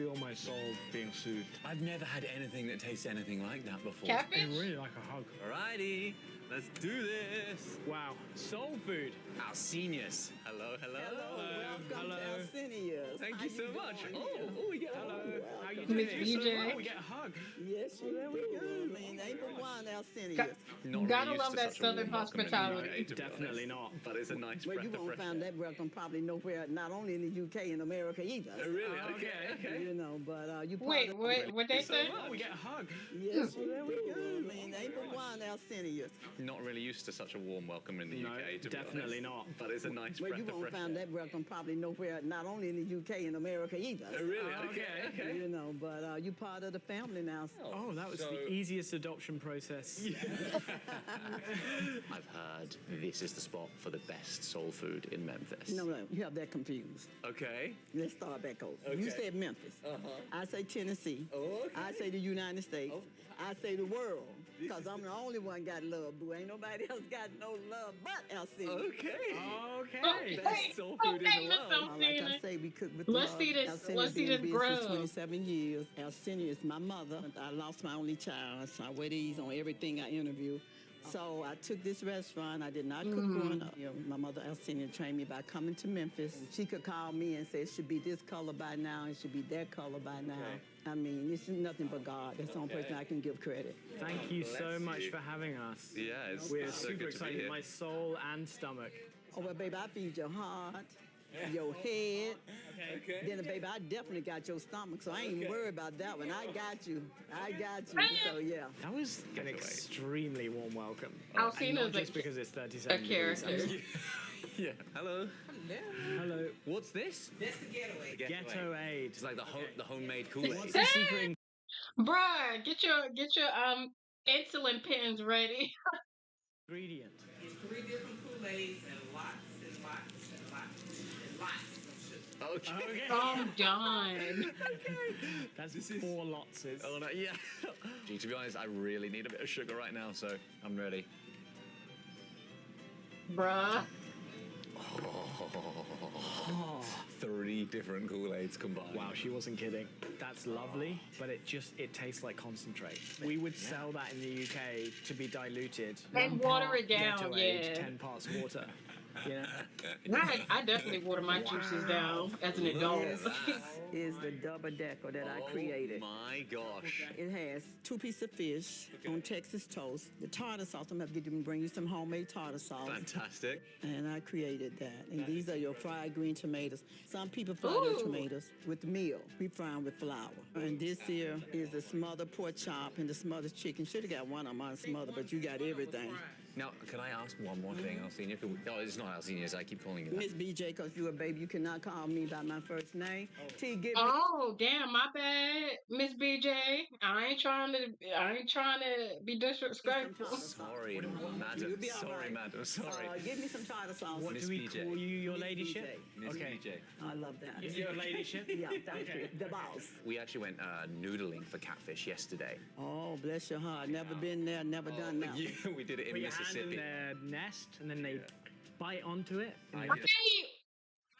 Feel my soul being soothed. I've never had anything that tastes anything like that before. I really like a hug. Alrighty, let's do this. Wow, soul food. Our seniors. Hello, hello. Welcome to our seniors. Thank you so much. Oh, we get Hello. How you Miss doing? BJ. Oh, we get a hug. Yes, there we go. I mean, ain't but one our seniors. Not Gotta really love used to that such a warm Southern welcome in the hospitality. UK, to be Definitely honest. not. But it's a nice Well, breath you of won't fresh find air. that welcome probably nowhere, not only in the UK, in America either. Oh, really? Okay. You know, but you Wait, part of- what they say? Oh, we get a hug. Yes, there we go. I mean, ain't but one our seniors. Not really used to such a warm welcome in the No, UK, to be definitely honest. not. But it's a nice Well, breath you of won't fresh find air. that welcome probably nowhere, not only in the UK, in America either. Oh, really? Okay. You know, but you part of the family now. Oh, that was So- the easiest adoption process. I've heard this is the spot for the best soul food in Memphis. No, you have that confused. Okay. Let's start back over. Okay. You said Memphis. I say Tennessee. Oh, okay. I say the United States. I say the world. Because I'm the only one got love, boo. Ain't nobody else got no love but our city. Okay. Okay. Best soul food in the world. Like I say, we cook with Let's love. see this- Our senior let's see been this in business grub. 27 years. Our senior is my mother. I lost my only child, so I wear these on everything I interview. So I took this restaurant. I did not cook growing up. You know, my mother, our senior, trained me by coming to Memphis. She could call me and say it should be this color by now. It should be that color by now. I mean, this is nothing but God. That's the only person I can give credit. Thank you so Bless much you. for having us. Yeah, it's We're so super good to be excited. here. My soul and stomach. Oh, well, baby, I feed your heart, your head. Okay. Then, baby, I definitely got your stomach, so I ain't worried about that one. I got you. So, yeah. That was an extremely warm welcome. I'll see And not those just because it's 37 a degrees. character. Yeah. Hello. Hello. What's this? That's the getaway. Ghetto aid. It's like the homemade Kool-Aid. What's the secret Bruh, get your insulin pens ready. ingredient? It's 3 different Kool-Aids and lots and lots and lots and lots of sugar. Okay. I'm done. That's 4 lots. Oh, no, yeah. Gee, to be honest, I really need a bit of sugar right now, so I'm ready. Bruh. Oh. 3 different Kool-Aids combined. Wow, she wasn't kidding. That's lovely, but it tastes like concentrate. We would sell that in the UK to be diluted. And 1 water part it down, Ghetto aid, yeah. 10 parts water. You know? I definitely water my juices down as an adult. Is the double decker that I created. Oh my gosh. It has 2 pieces of fish on Texas toast. The tartar sauce, I'm gonna bring you some homemade tartar sauce. Fantastic. And I created that. And these are your fried green tomatoes. Some people fry Ooh. their tomatoes with meal. We fry them with flour. And this here is the smothered pork chop and the smothered chicken. Should have got one of mine smothered, but you got everything. Now, can I ask one more thing, Alcina? No, it's not Alcina, I keep calling you that. Miss BJ, because you a baby, you cannot call me by my first name. T, give me. Oh, damn, my bad, Miss BJ. I ain't trying to be disrespectful. Sorry, You'll madam. be all Sorry, right. madam. Sorry. Give me some tartar sauce. What Miss do we BJ. call you, your Miss ladyship? Miss Okay. BJ. I love that. Your ladyship? Yeah, thank you. The boss. We actually went noodling for catfish yesterday. Oh, bless your heart. Never been there, never done that. Yeah, we did it in Put your hand in Mississippi. their nest, and then they bite onto it. and I then did.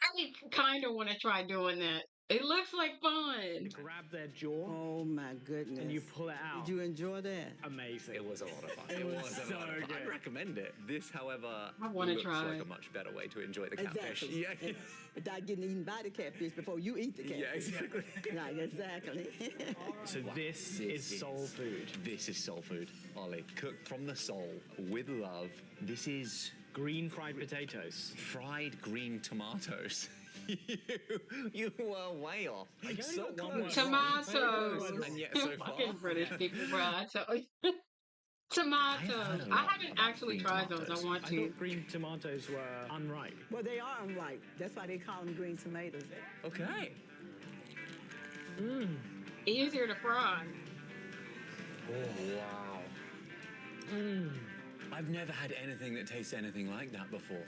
I kind of want to try doing that. It looks like fun. you grab their jaw, Oh my goodness. and you pull it out. Did you enjoy that? Amazing. It was a lot of fun. It was a so lot of fun. good. I'd recommend it. This, however, I wanna looks try like it. a much better way to enjoy the catfish. Exactly. Yeah. Without getting eaten by the catfish before you eat the catfish. Yeah, exactly. Right, exactly. So this is soul food. This is soul food, Ollie. Cooked from the soul with love. This is Green fried potatoes. fried green tomatoes. you were way off. So got one close. word Tomatoes. And yet so far. Fucking British people, bro. I tell you. Tomatoes. I haven't actually tried those. I want I to. thought green tomatoes were unripe. Well, they are unripe. That's why they call them green tomatoes. Okay. Easier to fry. Wow. I've never had anything that tastes anything like that before.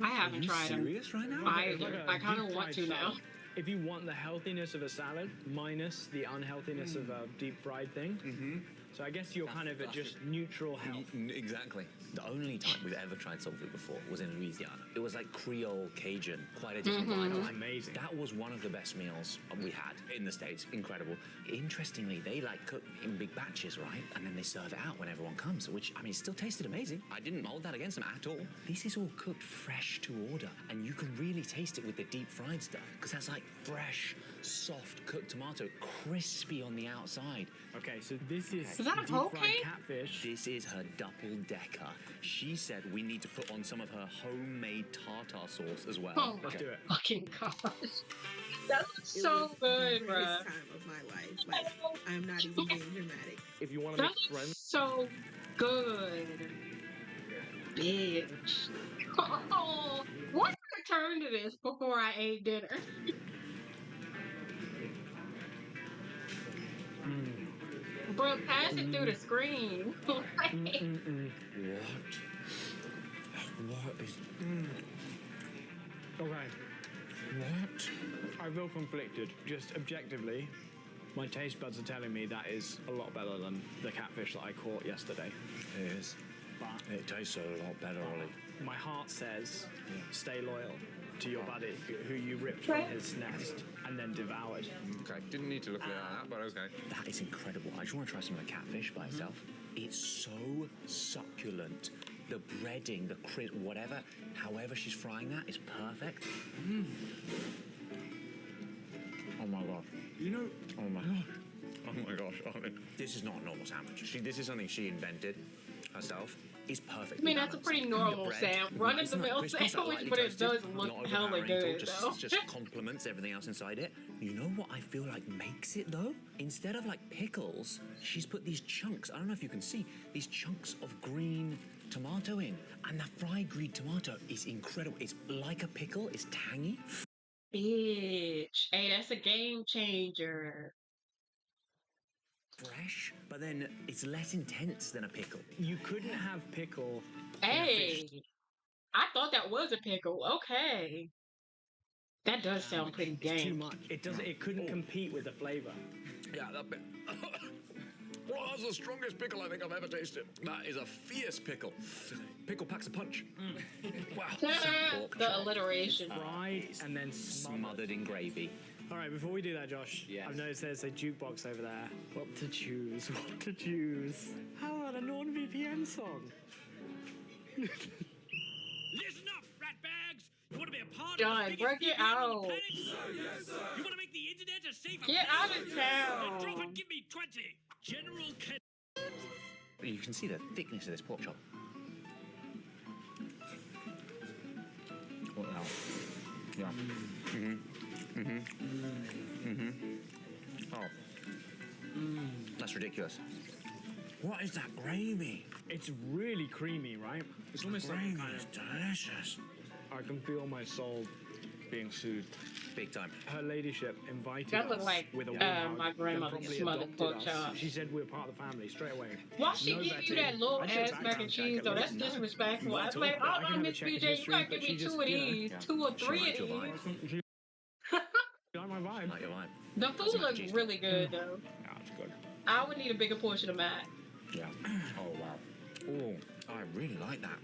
I haven't tried them. Serious right now? I It's like a kind of deep want fried to now. salad. If you want the healthiness of a salad minus the unhealthiness of a deep fried thing, So I guess you're kind of at just neutral health. Exactly. The only time we've ever tried soul food before was in Louisiana. It was like Creole Cajun, quite a different vibe. That's amazing. That was one of the best meals we had in the States. Incredible. Interestingly, they like cook in big batches, right? And then they serve it out when everyone comes, which, I mean, it still tasted amazing. I didn't hold that against them at all. This is all cooked fresh to order, and you can really taste it with the deep fried stuff, because that's like fresh, soft cooked tomato, crispy on the outside. Okay, so this is Is that a deep poke fried cake? catfish. This is her double-decker. She said we need to put on some of her homemade tartar sauce as well. Oh Let's do it. fucking gosh. That looks so It good, was the greatest bruh. time of my life. Like, I'm not even being dramatic. If you want to That make looks friends, so good. Bitch. Oh, what did I turn to this before I ate dinner? Bro, pass it through the screen. What is... okay. What? I feel conflicted. Just objectively, my taste buds are telling me that is a lot better than the catfish that I caught yesterday. It is. But It tastes a lot better, Ollie. my heart says, stay loyal to your buddy who you ripped from his nest and then devoured. Okay, didn't need to look at it like that, but okay. That is incredible. I just want to try some of the catfish by itself. It's so succulent. The breading, the crisp, whatever, however she's frying that is perfect. Oh my gosh. You know, Oh my gosh. Oh my gosh. Ollie. This is not a normal sandwich. This is something she invented herself. It's perfect. I mean, that's a pretty normal run-of-the-mill sandwich, but it does look hella good, though. It just complements everything else inside it. You know what I feel like makes it, though? Instead of, like, pickles, she's put these chunks, I don't know if you can see, these chunks of green tomato in. And that fried green tomato is incredible. It's like a pickle. It's tangy. Bitch. Hey, that's a game changer. Fresh, but then it's less intense than a pickle. you couldn't have pickle. Hey, I thought that was a pickle. Okay. That does sound pretty It's too game. much. It doesn't. It couldn't compete with the flavor. Yeah, that bit. Well, that's the strongest pickle I think I've ever tasted. That is a fierce pickle. Pickle packs a punch. Wow. Pork The chop alliteration. Fried and then smothered. smothered in gravy. All right, before we do that, Josh, Yes. I've noticed there's a jukebox over there. What to choose? What to choose? How about a non-VPN song? Listen up, ratbags! You want to be a part John, of the work biggest it VPN on the out. planet? You want to make the internet a safer Get place? out of Then drop town. it, give me 20. General You can see the thickness of this pork chop. What the hell? Yeah. Oh. That's ridiculous. What is that gravy? It's really creamy, right? It's almost like Gravy kind is of. delicious. I can feel my soul being soothed. Big time. Her ladyship invited That us looked like with a warm hug, my then grandmother's promptly smothered adopted pork us. chop. She said we were part of the family straight away. Why she No give you vetting. that little I did a ass mac and background check cheese at though? That's least. disrespectful. You I want was like, to talk about it? I can have a Miss check of BJ, you history, gotta but give she me just, two of you know, these, yeah. 2 or She 3 liked of your these. vibe. You like my vibe? Like your vibe. The That's food a mac and looks cheese. really good though. Yeah, it's good. I would need a bigger portion of mac. Yeah. Oh, wow. Oh, I really like that.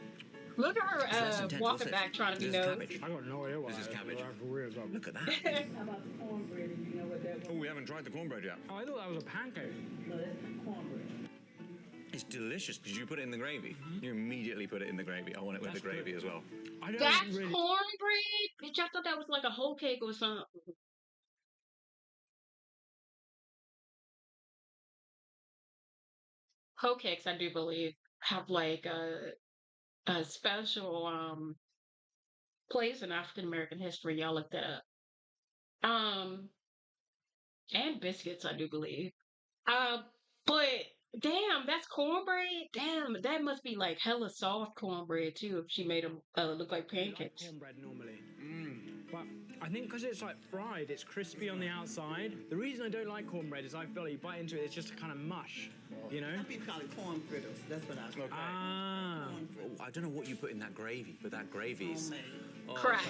Look at her So that's intense. What's walking this? back trying to be This is nosy. cabbage. I got no idea what This is that cabbage. but that's really good. Look at that. How about the cornbread? And you know what that was? Oh, we haven't tried the cornbread yet. Oh, I thought that was a pancake. No, that's cornbread. It's delicious because you put it in the gravy. You immediately put it in the gravy. I want it with That's the gravy good. as well. I don't That's really. cornbread? Bitch, I thought that was like a whole cake or something. Hoe cakes, I do believe, have like a special place in African American history. Y'all look that up. And biscuits, I do believe. But damn, that's cornbread. Damn, that must be like hella soft cornbread too. If she made them look like I like pancakes. cornbread normally. But I think because it's like fried, it's crispy on the outside. The reason I don't like cornbread is I feel like you bite into it, it's just a kind of mush, you know? Some people call it corn fritters. That's what I call it. Ah. Corn fritters. Oh, I don't know what you put in that gravy, but that gravy is... Homemade. Oh, Correct.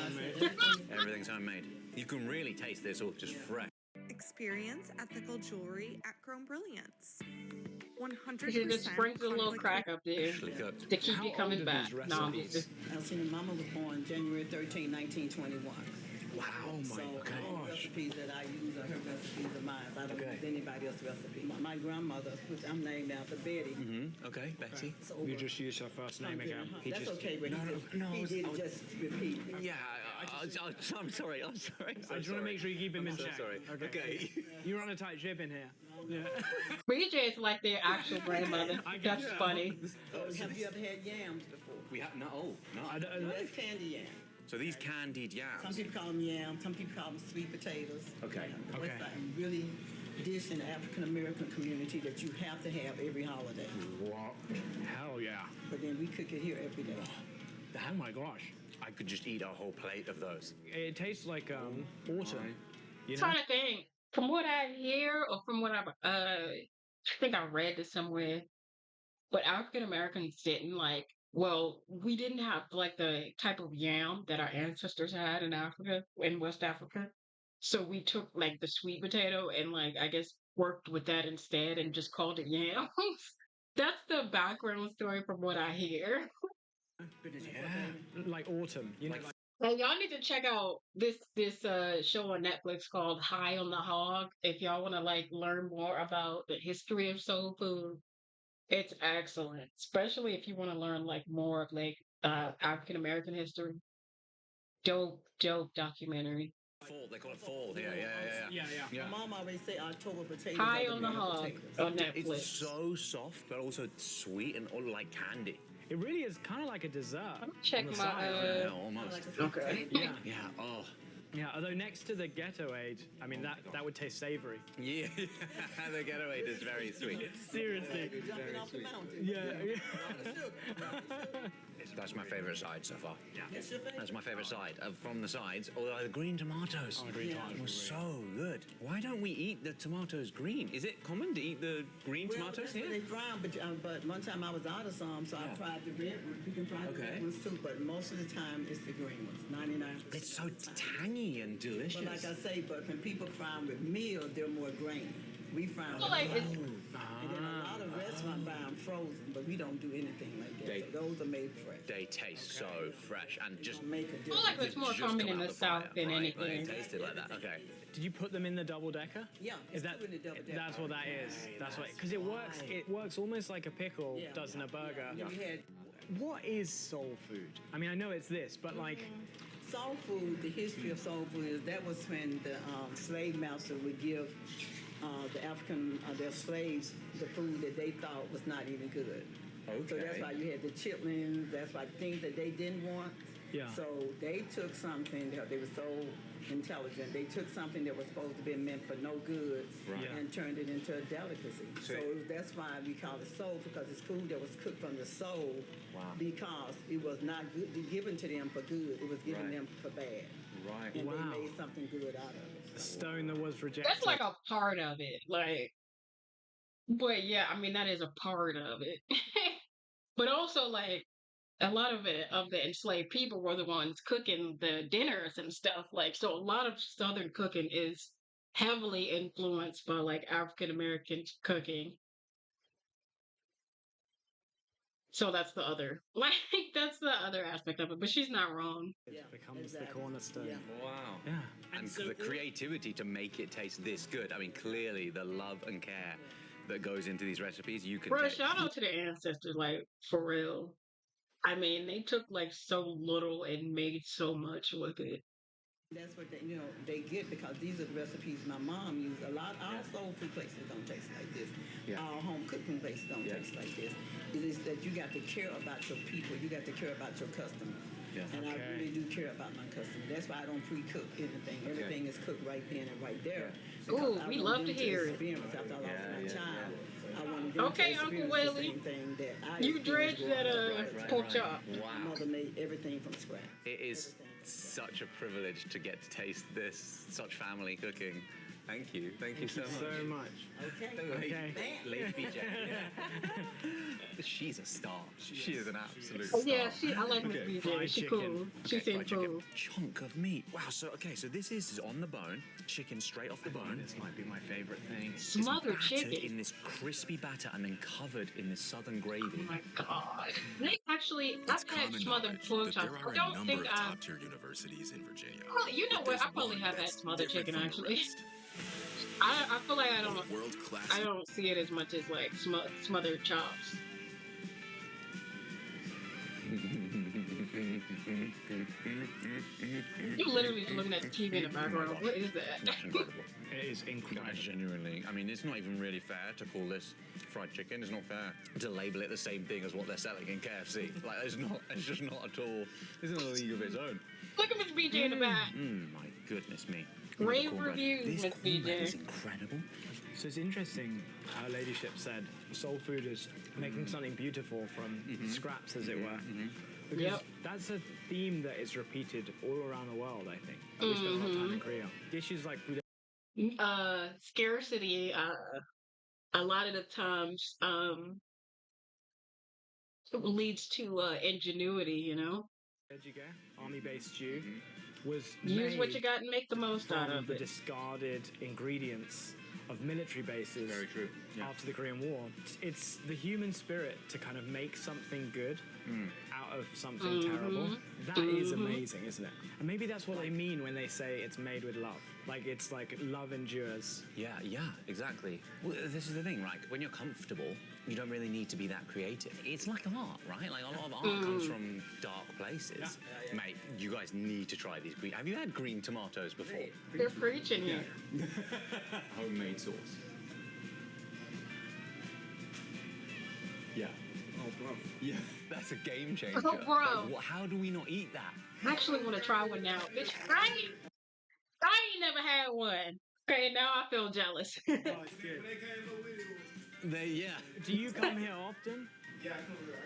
everything's homemade. You can really taste this all just fresh. Experience ethical jewelry at Chrome Brilliance. You should just 100% sprinkle a little crack up there Actually cooked. to keep How you coming old are back. these No, I'm recipes? just- Alcina's mama was born January 13, 1921. Wow. Oh my So all the gosh. recipes that I use are her recipes of mine. I don't Okay. use anybody else's recipe. My grandmother, which I'm named after, Betty. Okay, Betsy. So You just used her first name again. He That's just, okay, but he did just repeat. Yeah, I'm sorry. I'm sorry. I just want to make sure you keep him in so check. sorry. Okay. You're on a tight ship in here. Yeah. BJ is like their actual grandmother. That's funny. So have you ever had yams before? We have no. I don't, That's candy yam. So these candied Some yams. people call them yams, some people call them sweet potatoes. Okay. It's Okay. like a really dish in the African American community that you have to have every holiday. what? Hell yeah. But then we cook it here every day. Oh my gosh. I could just eat a whole plate of those. It tastes like autumn. You know? Trying to think. From what I hear, or from what I think I read this somewhere, but African Americans didn't like. Well, we didn't have like the type of yam that our ancestors had in Africa, in West Africa. So we took like the sweet potato and like I guess worked with that instead and just called it yams. That's the background story from what I hear. Yeah. Like autumn. You know, Like- like, And y'all need to check out this show on Netflix called High on the Hog if y'all want to like learn more about the history of soul food. It's excellent, especially if you want to learn like more of like African American history. Dope documentary. Fall. They call it fall. Yeah. yeah. My mom always say October potatoes. High are on the banana Hog potatoes. on Netflix. It's so soft, but also sweet and all like candy. It really is kind of like a dessert. Let me check on the my side. Yeah, I almost. like a sweet Okay. potato. Yeah. Yeah. Oh. Yeah, although next to the ghetto aid, I mean, that would taste savory. Yeah. The getaway is very sweet. Seriously. You're jumping off the mountain. Yeah. That's my favorite side so far. It's your favorite? That's my favorite side. From the sides, although the green tomatoes. Oh, green Yeah. tomatoes. Was so good. Why don't we eat the tomatoes green? Is it common to eat the green Well, tomatoes that's where here? they fry 'em, but one time I was out of some, so I tried the red ones. You can try the Okay. red ones too, but most of the time it's the green ones, 99%. It's so tangy and delicious. But like I say, but when people fry 'em with meal, they're more grainy. We fry 'em Well, with like, flour. it's- And then a lot of restaurants buy 'em frozen, but we don't do anything like that. They- So those are made fresh. They taste so fresh and just. Don't make a I feel difference. like it's more just common come in out the fire, South than right? anything. They taste it like that. Okay. Did you put them in the double decker? Yeah, Is it's that two in the double decker. that's what that is? That's what because it works. It works almost like a pickle Yeah. does in a burger. Yeah. We had What is soul food? I mean, I know it's this, but like, soul food. The history of soul food is that was when the slave master would give the African their slaves the food that they thought was not even good. So that's Okay. why you had the chitlins. That's why things that they didn't want. Yeah. So they took something that they were so intelligent. They took something that was supposed to be meant for no good Right. Yeah. and turned it into a delicacy. So that's why we call it soul, because it's food that was cooked from the soul. Wow. Because it was not good, given to them for good. It was given Right. them for bad. Right. And Wow. they made something good out of it. a stone that was rejected. That's like a part of it. Like, but yeah, I mean, that is a part of it. But also, like, a lot of it, of the enslaved people were the ones cooking the dinners and stuff. Like, so a lot of Southern cooking is heavily influenced by like African American cooking. So that's the other, like, that's the other aspect of it. But she's not wrong. Yeah, becomes exactly. the cornerstone. Yeah. Wow. Yeah. And the creativity to make it taste this good. I mean, clearly the love and care that goes into these recipes, you can Bro, taste. shout out to the ancestors, like, for real. I mean, they took like so little and made so much with it. That's what they get, because these are the recipes my mom used. A lot our soul food places don't taste like this. Yeah. Our home cooking places don't Yeah. taste like this. It is that you got to care about your people. You got to care about your customers. Yeah. And I Okay. really do care about my customers. That's why I don't pre-cook anything. Everything is cooked right then and right there. Ooh, Because I we want love to them hear it. experience after I lost my yeah, child. I wanted them Okay, to Uncle experience Willie. the same thing that I You experienced dredged growing that up. pork chop. My Wow. mother made everything from scratch. It is such a privilege to get to taste this, such family cooking Thank you so much. So much. Okay. Lady BJ. She's a star. She is an absolute Oh, star. yeah, I like Miss BJ. fried She chicken. cool. She Okay, seems fried chicken. cool. Chunk of meat. Wow. So this is on the bone. Chicken straight off the bone. This might be my favorite thing. Smothered It's battered chicken. in this crispy batter and then covered in this southern Oh gravy. my god. Actually, It's I've had common smothered knowledge pork that chops. there are I a don't number think of I've. top-tier universities in Virginia. Well, you know But what? I there's probably one have had that's smothered different chicken from the actually. rest. I feel like World-class. I don't see it as much as like smothered chops. You literally just looking at the TV in the background. What is that? That's incredible. It is No, incredible. genuinely. I mean, it's not even really fair to call this fried chicken. It's not fair to label it the same thing as what they're selling in KFC. Like, it's not. It's just not at all. It's in a league of its own. Look at Miss BJ in the back. My goodness me. Rave The cornbread. reviews, This Miss cornbread BJ. is incredible. So it's interesting. Her ladyship said soul food is making something beautiful from scraps, as it were. Because Yep. that's a theme that is repeated all around the world, I think. We spent a lot of time in Korea. Dishes like Scarcity, a lot of the times, leads to ingenuity, you know? army-based stew was Use what made you got and make the most out from of the it. discarded ingredients of military bases Very true. Yeah. after the Korean War. It's the human spirit to kind of make something good out of something terrible. That is amazing, isn't it? And maybe that's what they mean when they say it's made with love. Like, it's like love endures. Yeah, exactly. Well, this is the thing, right? When you're comfortable, you don't really need to be that creative. It's like art, right? Like a lot of art comes from dark places. Mate, you guys need to try these green. Have you had green tomatoes before? They're preaching here. Homemade sauce. Yeah. Oh, bro. Yeah. That's a game changer. Oh, bro. Like, how do we not eat that? I actually want to try one now. Bitch, I ain't never had one. Okay, now I feel jealous. Yeah. Do you come here often? Yeah, I come here.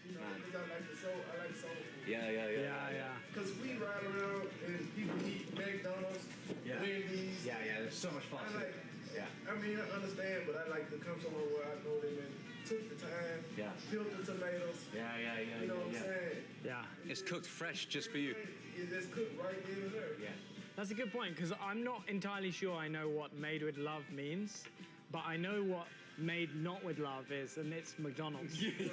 You know, because I like the soul food. Yeah. Because we ride around and people eat McDonald's, Yeah. Wendy's. Yeah, there's so much fun. I like, Yeah. I mean, I understand, but I like to come somewhere where I know they took the time, peeled the tomatoes. Yeah. You know what I'm saying? Yeah. It's cooked fresh just for you. It's just cooked right then and there. Yeah. That's a good point, because I'm not entirely sure I know what made with love means, but I know what made not with love is, and it's McDonald's. Right?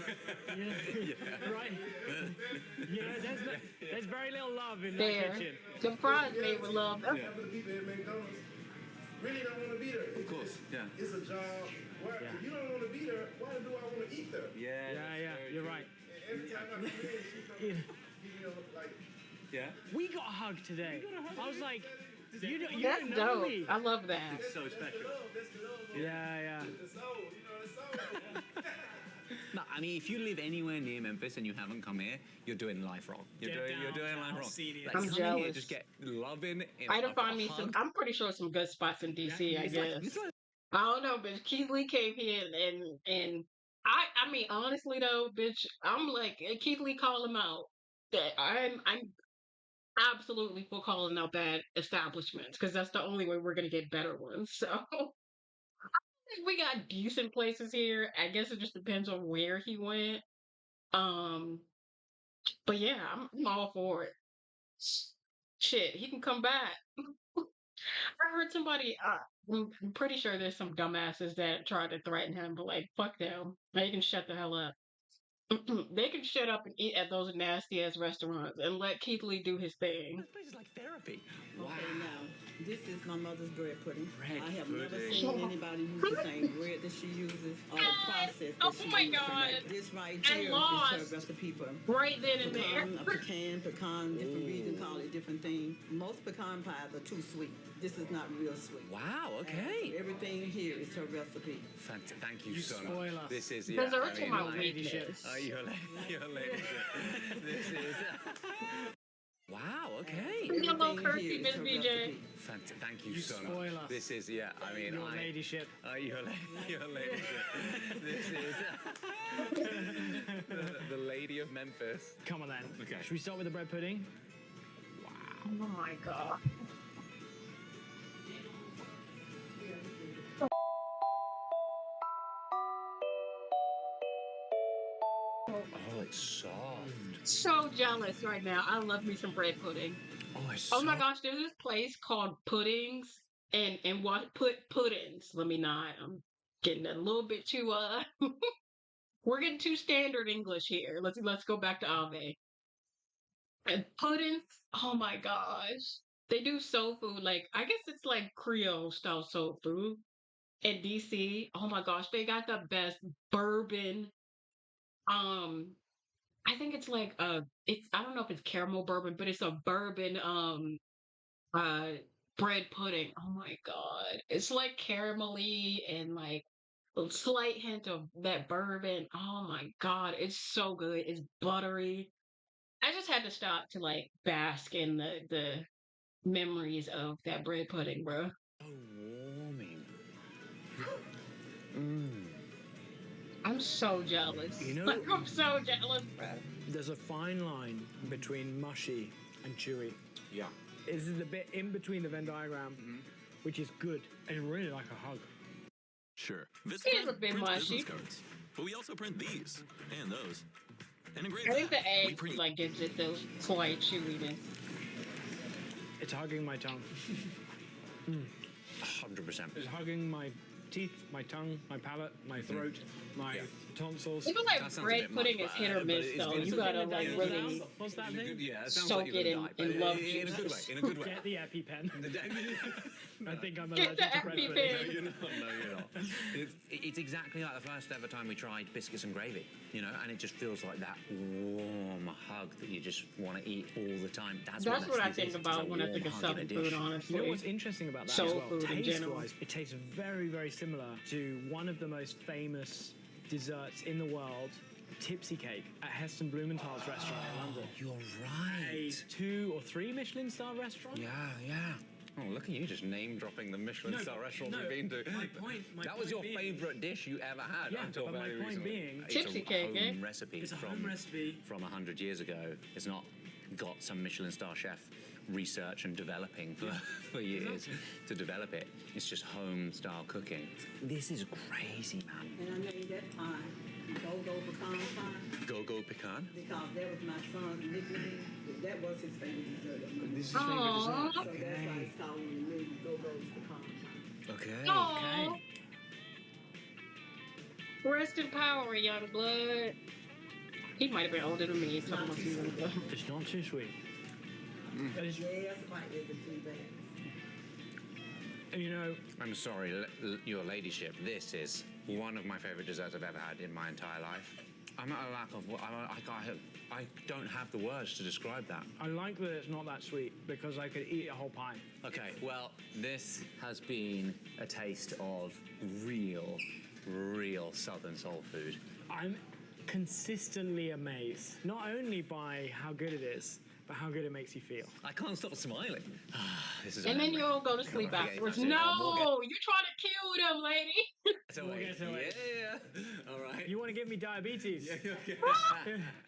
There's very little love in that There. kitchen. The fries made with love. Half of the people at McDonald's really don't want to be there. Of course, yeah. It's a job. Why, If you don't want to be there, why do I want to eat there? Yeah, you're right. And every time I come in, she comes, you know, like, Yeah. We got a hug today. I was like, you don't That's know dope. me. I love that. So special. that's the love of Yeah. the soul. You know, the soul. No, I mean, if you live anywhere near Memphis and you haven't come here, you're doing life wrong. You're doing life wrong. serious. Like, I'm come in here, jealous. just get loving. I had to find me some. I'm pretty sure some good spots in DC. I guess. I don't know, bitch. Keith Lee came here and I mean, honestly though, bitch, I'm like Keith Lee call him out. That I'm absolutely for calling out bad establishments because that's the only way we're gonna get better ones. So I think we got decent places here. I guess it just depends on where he went. But yeah, I'm all for it. Shit, he can come back. I heard somebody. I'm pretty sure there's some dumbasses that tried to threaten him, but like, fuck them. They can shut the hell up. They can shut up and eat at those nasty ass restaurants and let Keith Lee do his thing. This place is like therapy. Okay, now, this is my mother's bread pudding. Bread I have never pudding. seen anybody use the same bread that she uses or the process that Oh she my uses. to God. make. This right I here is lost. her recipe for Right then and there. pecan, different regions call it different things. Most pecan pies are too sweet. This is not real sweet. Wow. So Okay. everything here is her recipe. Thank you so spoil much. us. This is Desserts are my ladyship. weakness. Your ladyship. This is. Wow. Okay. Give me a little Everything curtsy, here is Miss her BJ. recipe. Thank you You so spoil much. us. This is I mean, Your ladyship. Your ladyship. This is the lady of Memphis. Come on then. Okay. Should we start with the bread pudding? Oh my god. So jealous right now. I love me some bread pudding. Oh, it's Oh so my gosh, there's this place called Puddings and what puddings. Let me not. I'm getting a little bit too we're getting too standard English here. Let's go back to Ave. And puddings, oh my gosh. They do soul food. Like I guess it's like Creole style soul food in DC. Oh my gosh, they got the best bourbon. Um, I think it's like it's I don't know if it's caramel bourbon, but it's a bourbon uh bread pudding. Oh my god. It's like caramelly and like a slight hint of that bourbon. Oh my god, it's so good. It's buttery. I just had to stop to like bask in the memories of that bread pudding, bro. warming. I'm so jealous. You know- Like, I'm so jealous, bro. There's a fine line between mushy and chewy. Yeah. This is the bit in between the Venn diagram, which is good. It's really like a hug. Sure. This It is a bit prints mushy. business cards, but we also print these and those. And I think the we egg print like gives it the slight chewiness. It's hugging my tongue. 100%. It's hugging my teeth, my tongue, my palate, my throat, my tonsils. Even like That sounds a bread bit pudding much, is hit or but miss it's- though. it's You a gotta thing that like dies really down. What's that thing? Yeah, it sounds soak like you're it gonna die, in but love in a good way. juice. In a good way. Get the EpiPen. I think I'm Get allergic the to bread EpiPen. pudding. No, you're not. No, you're not. It's exactly like the first ever time we tried biscuits and gravy, you know, and it just feels like that warm hug that you just want to eat all the time. That's That's what I this think is. It's about a when I warm think of hug in a Southern dish. food, honestly. You know what's interesting about that Soul as well? food in general. Taste-wise, it tastes very, very similar to one of the most famous desserts in the world, Tipsy Cake, at Heston Blumenthal's restaurant in London. You're A right. 2 or 3 Michelin star restaurant. Yeah, yeah. Oh, look at you just name dropping the Michelin No, star restaurants no, we've been to. my That was point your being- favourite dish you ever had Yeah, until but my very point recently. being- It's Tipsy a cake, home eh? recipe It's a from, home recipe. from 100 years ago. It's not got some Michelin star chef research and developing for years to develop it. It's just home style cooking. This is crazy, man. And I named that pie Go-Go Pecan Pie Go pecan. because that was my son's nickname. That was his favorite dessert. This is Aww. So that's why it's called Go-Go Pecan Pie. Okay. Aww. Rest in power, young blood. He might have been older than me. Some of you ago. It's not too sweet. It's- Yes, right, it's a too bad. you know, I'm sorry, your ladyship. This is one of my favourite desserts I've ever had in my entire life. I'm at a lack of. I don't have the words to describe that. I like that it's not that sweet because I could eat a whole pie. Okay, well, this has been a taste of real Southern soul food. I'm consistently amazed, not only by how good it is, but how good it makes you feel. I can't stop smiling. This is. a And then memory. you'll go to Come sleep on, forget afterwards. about it. No, you trying to kill them, lady. It's a We'll wait. get to it. Yeah. All right. You want to give me diabetes? Okay.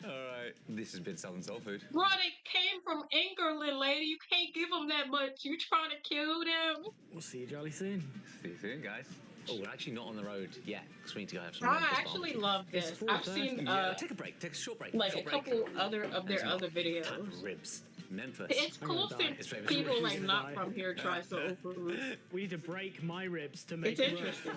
All right. This has been Southern soul food. Bro, they came from England, lady. You can't give them that much. You trying to kill them? We'll see you jolly soon. See you soon, guys. Oh, we're actually not on the road yet because we need to go have some. I Memphis actually barbecue. love this. It's I've 4:30. seen Yeah, take a break. Take a short break. like a short break. couple other of their There's other videos. Cut ribs. Memphis. It's I'm cool gonna die. It's seeing famous for people like ribs. not from here try soul food. We need to break my ribs to make It's it work. interesting.